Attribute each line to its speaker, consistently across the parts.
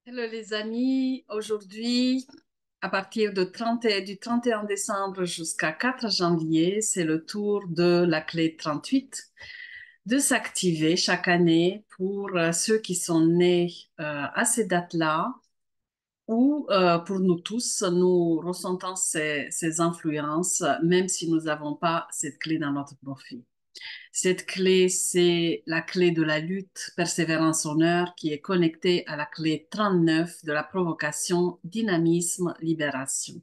Speaker 1: Hello les amis, aujourd'hui, à partir du 31 décembre jusqu'à 4 janvier, c'est le tour de la clé 38 de s'activer chaque année pour ceux qui sont nés à ces dates-là ou pour nous tous, nous ressentons ces influences même si nous n'avons pas cette clé dans notre profil. Cette clé, c'est la clé de la lutte, persévérance, honneur, qui est connectée à la clé 39 de la provocation, dynamisme, libération.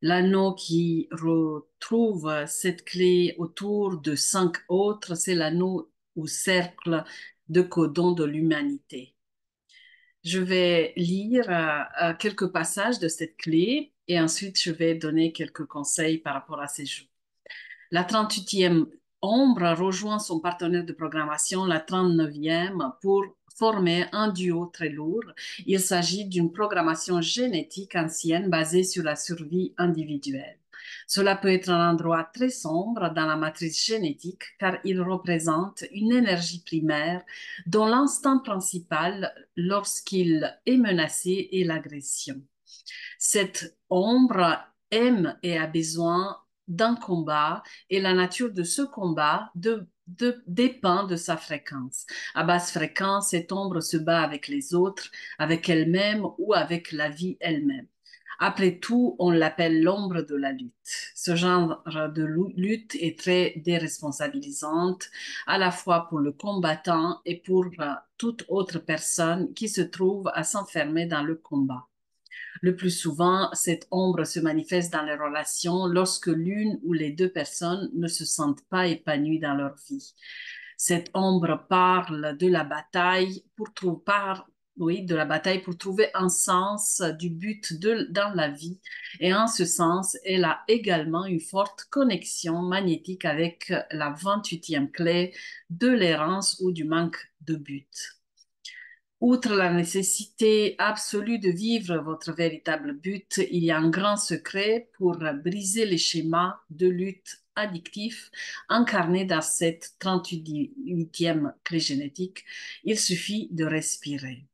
Speaker 1: L'anneau qui retrouve cette clé autour de 5 autres, c'est l'anneau ou cercle de codon de l'humanité. Je vais lire quelques passages de cette clé et ensuite je vais donner quelques conseils par rapport à ces jours. La 38e ombre rejoint son partenaire de programmation, la 39e, pour former un duo très lourd. Il s'agit d'une programmation génétique ancienne basée sur la survie individuelle. Cela peut être un endroit très sombre dans la matrice génétique car il représente une énergie primaire dont l'instinct principal lorsqu'il est menacé est l'agression. Cette ombre aime et a besoin d'un combat et la nature de ce combat dépend de sa fréquence. À basse fréquence, cette ombre se bat avec les autres, avec elle-même ou avec la vie elle-même. Après tout, on l'appelle l'ombre de la lutte. Ce genre de lutte est très déresponsabilisante, à la fois pour le combattant et pour toute autre personne qui se trouve à s'enfermer dans le combat. Le plus souvent, cette ombre se manifeste dans les relations lorsque l'une ou les deux personnes ne se sentent pas épanouies dans leur vie. Cette ombre parle de la bataille de la bataille pour trouver un sens du but dans la vie. Et en ce sens, elle a également une forte connexion magnétique avec la 28e clé de l'errance ou du manque de but. Outre la nécessité absolue de vivre votre véritable but, il y a un grand secret pour briser les schémas de lutte addictifs incarnés dans cette 38e clé génétique. Il suffit de respirer.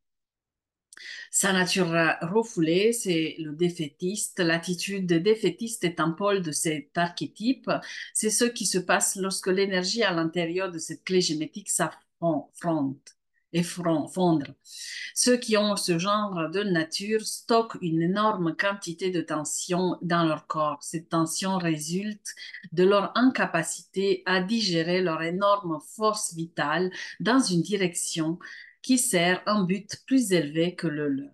Speaker 1: Sa nature refoulée, c'est le défaitiste. L'attitude défaitiste est un pôle de cet archétype. C'est ce qui se passe lorsque l'énergie à l'intérieur de cette clé génétique s'affronte et fondre. Ceux qui ont ce genre de nature stockent une énorme quantité de tension dans leur corps. Cette tension résulte de leur incapacité à digérer leur énorme force vitale dans une direction qui sert un but plus élevé que le leur.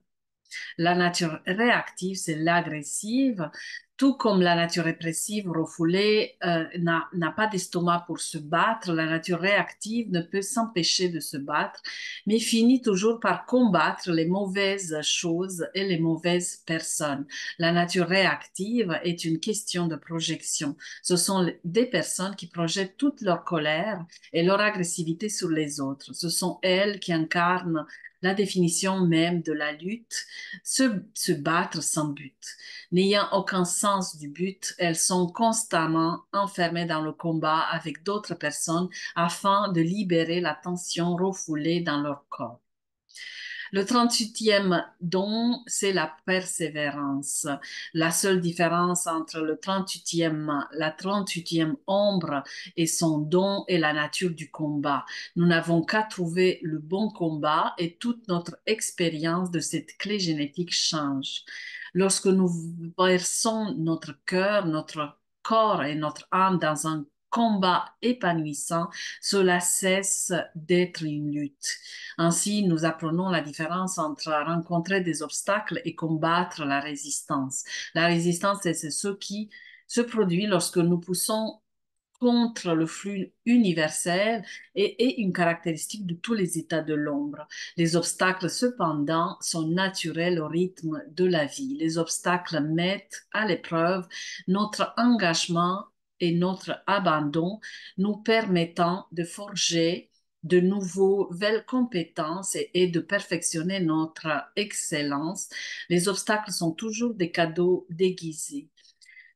Speaker 1: La nature réactive, c'est l'agressive, tout comme la nature répressive, refoulée, n'a pas d'estomac pour se battre. La nature réactive ne peut s'empêcher de se battre, mais finit toujours par combattre les mauvaises choses et les mauvaises personnes. La nature réactive est une question de projection. Ce sont des personnes qui projettent toute leur colère et leur agressivité sur les autres. Ce sont elles qui incarnent la définition même de la lutte, se battre sans but. N'ayant aucun sens du but, elles sont constamment enfermées dans le combat avec d'autres personnes afin de libérer la tension refoulée dans leur corps. Le 38e don, c'est la persévérance. La seule différence entre la 38e ombre et son don est la nature du combat. Nous n'avons qu'à trouver le bon combat et toute notre expérience de cette clé génétique change. Lorsque nous versons notre cœur, notre corps et notre âme dans un combat épanouissant, cela cesse d'être une lutte. Ainsi, nous apprenons la différence entre rencontrer des obstacles et combattre la résistance. La résistance, c'est ce qui se produit lorsque nous poussons contre le flux universel et est une caractéristique de tous les états de l'ombre. Les obstacles, cependant, sont naturels au rythme de la vie. Les obstacles mettent à l'épreuve notre engagement et notre abandon, nous permettant de forger de nouvelles compétences et de perfectionner notre excellence. Les obstacles sont toujours des cadeaux déguisés.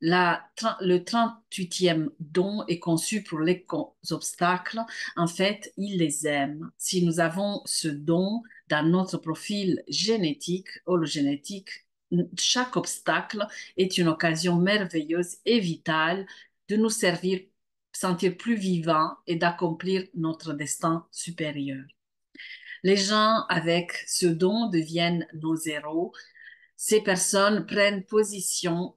Speaker 1: Le 38e don est conçu pour les obstacles. En fait, il les aime. Si nous avons ce don dans notre profil génétique, hologénétique, chaque obstacle est une occasion merveilleuse et vitale de nous servir, sentir plus vivants et d'accomplir notre destin supérieur. Les gens avec ce don deviennent nos héros. Ces personnes prennent position,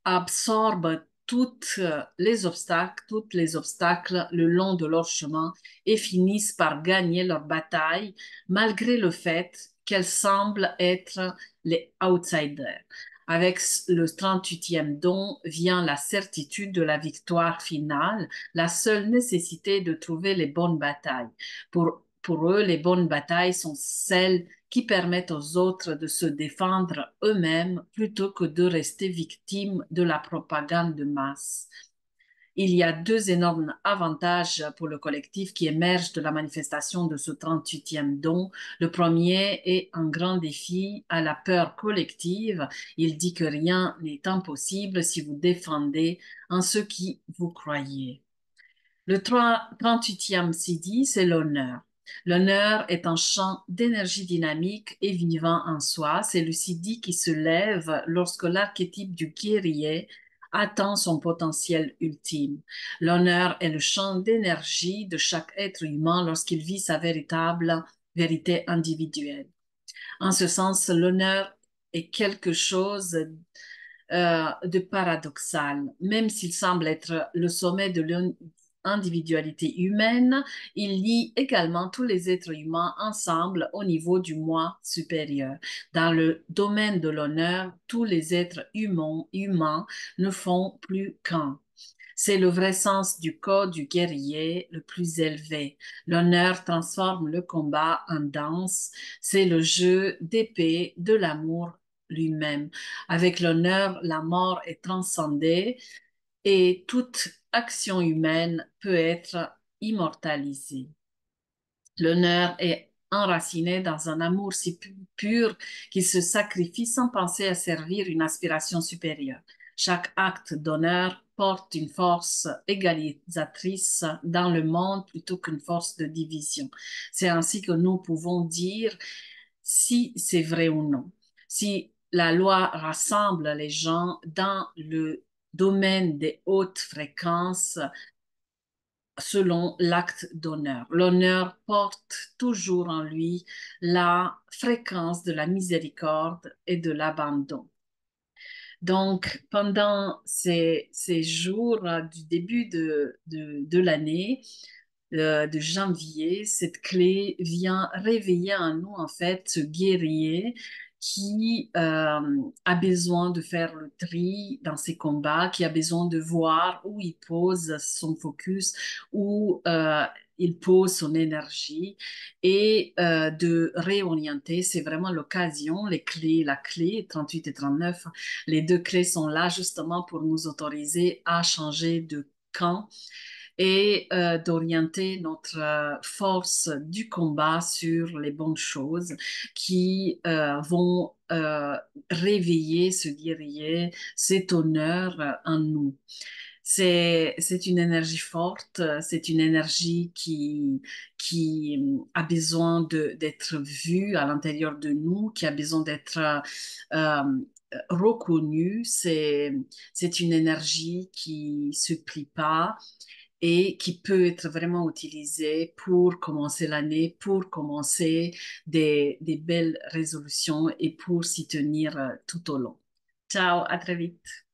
Speaker 1: absorbent tous les obstacles le long de leur chemin et finissent par gagner leur bataille malgré le fait qu'elles semblent être les outsiders. Avec le 38e don vient la certitude de la victoire finale, la seule nécessité de trouver les bonnes batailles. Pour eux, les bonnes batailles sont celles qui permettent aux autres de se défendre eux-mêmes plutôt que de rester victimes de la propagande de masse. Il y a deux énormes avantages pour le collectif qui émergent de la manifestation de ce 38e don. Le premier est un grand défi à la peur collective. Il dit que rien n'est impossible si vous défendez en ce qui vous croyez. Le 38e CD, c'est l'honneur. L'honneur est un champ d'énergie dynamique et vivant en soi. C'est le CD qui se lève lorsque l'archétype du guerrier atteint son potentiel ultime. L'honneur est le champ d'énergie de chaque être humain lorsqu'il vit sa véritable vérité individuelle. En ce sens, l'honneur est quelque chose de paradoxal. Même s'il semble être le sommet de l'individualité humaine, il lie également tous les êtres humains ensemble au niveau du moi supérieur. Dans le domaine de l'honneur, tous les êtres humains ne font plus qu'un. C'est le vrai sens du code du guerrier le plus élevé. L'honneur transforme le combat en danse. C'est le jeu d'épée de l'amour lui-même. Avec l'honneur, la mort est transcendée et toute action humaine peut être immortalisée. L'honneur est enraciné dans un amour si pur qu'il se sacrifie sans penser à servir une aspiration supérieure. Chaque acte d'honneur porte une force égalisatrice dans le monde plutôt qu'une force de division. C'est ainsi que nous pouvons dire si c'est vrai ou non. Si la loi rassemble les gens dans le domaine des hautes fréquences, selon l'acte d'honneur. L'honneur porte toujours en lui la fréquence de la miséricorde et de l'abandon. Donc, pendant ces jours du début de l'année, de janvier, cette clé vient réveiller en nous, en fait, ce guerrier qui a besoin de faire le tri dans ses combats, qui a besoin de voir où il pose son focus, où il pose son énergie et de réorienter. C'est vraiment l'occasion, les clés, la clé 38 et 39, les deux clés sont là justement pour nous autoriser à changer de camp et d'orienter notre force du combat sur les bonnes choses qui vont réveiller ce guerrier, cet honneur en nous. C'est une énergie forte, c'est une énergie qui a besoin d'être vue à l'intérieur de nous, qui a besoin d'être euh, reconnue. C'est une énergie qui se plie pas et qui peut être vraiment utilisée pour commencer l'année, pour commencer des belles résolutions et pour s'y tenir tout au long. Ciao, à très vite.